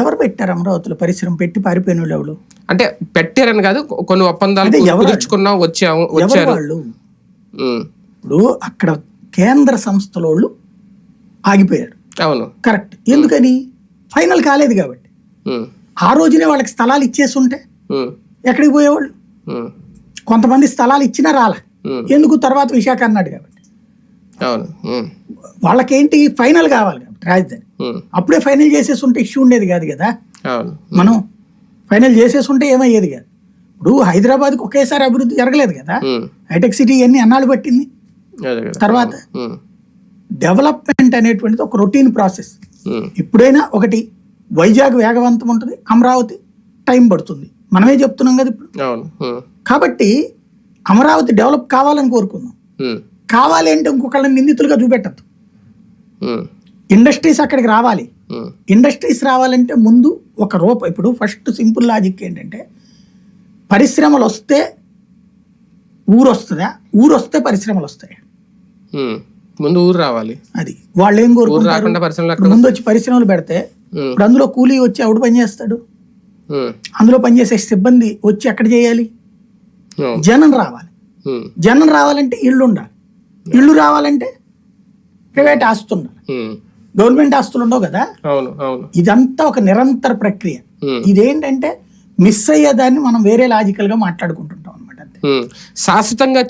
ఎవరు పెట్టారు అమరావతిలో పరిశ్రమ పెట్టి పారిపోయిన వాళ్ళు ఎవరు? అంటే పెట్టారని కాదు, కొన్ని ఒప్పందాలు కుదుర్చుకున్నాం వచ్చారు వాళ్ళు. ఇప్పుడు అక్కడ కేంద్ర సంస్థల వాళ్ళు ఆగిపోయారు. అవును, కరెక్ట్. ఎందుకని? ఫైనల్ కాలేదు కాబట్టి. ఆ రోజునే వాళ్ళకి స్థలాలు ఇచ్చేసి ఉంటే ఎక్కడికి పోయేవాళ్ళు? కొంతమంది స్థలాలు ఇచ్చినా రాలా. ఎందుకు? తర్వాత విశాఖ అన్నాడు కాబట్టి. వాళ్ళకేంటి? ఫైనల్ కావాలి కాబట్టి రాజధాని. అప్పుడే ఫైనల్ చేసేసి ఉంటే ఇష్యూ ఉండేది కాదు కదా. మనం ఫైనల్ చేసేసి ఉంటే ఏమయ్యేది కాదు. ఇప్పుడు హైదరాబాద్కి ఒకేసారి అభివృద్ధి జరగలేదు కదా. హైటెక్ సిటీ ఎన్ని అన్నాళ్ళు పట్టింది. తర్వాత డెవలప్మెంట్ అనేటువంటిది ఒక రొటీన్ ప్రాసెస్. ఇప్పుడైనా ఒకటి వైజాగ్ వేగవంతం ఉంటుంది, అమరావతి టైం పడుతుంది. మనమే చెప్తున్నాం కదా ఇప్పుడు. కాబట్టి అమరావతి డెవలప్ కావాలని కోరుకుందాం. కావాలి అంటే ఇంకొకళ్ళని నిందితులుగా చూపెట్టద్దు. ఇండస్ట్రీస్ అక్కడికి రావాలి. ఇండస్ట్రీస్ రావాలంటే ముందు ఒక ఇప్పుడు ఫస్ట్ సింపుల్ లాజిక్ ఏంటంటే, పరిశ్రమలు వస్తే ఊరు వస్తుందా, ఊరు వస్తే పరిశ్రమలు వస్తాయి. ముందు ఊరు రావాలి. అది వాళ్ళు ఏం కోరుకుంటారు? ముందు వచ్చి పరిశ్రమలు పెడితే ఇప్పుడు అందులో కూలీ వచ్చి ఎవడు పని చేస్తాడు? అందులో పనిచేసే సిబ్బంది వచ్చి ఎక్కడ చేయాలి? జనం రావాలి. జనం రావాలంటే ఇళ్ళు ఉండాలి. ఇళ్ళు రావాలంటే ప్రైవేట్ ఆస్తులు ఉండాలి. గవర్నమెంట్ ఆస్తులు ఉండవు కదా. ఇదంతా ఒక నిరంతర ప్రక్రియ. ఇదేంటంటే మిస్ అయ్యేదాన్ని మనం వేరే లాజికల్ గా మాట్లాడుకుంటుంటాం అనమాట. శాశ్వతంగా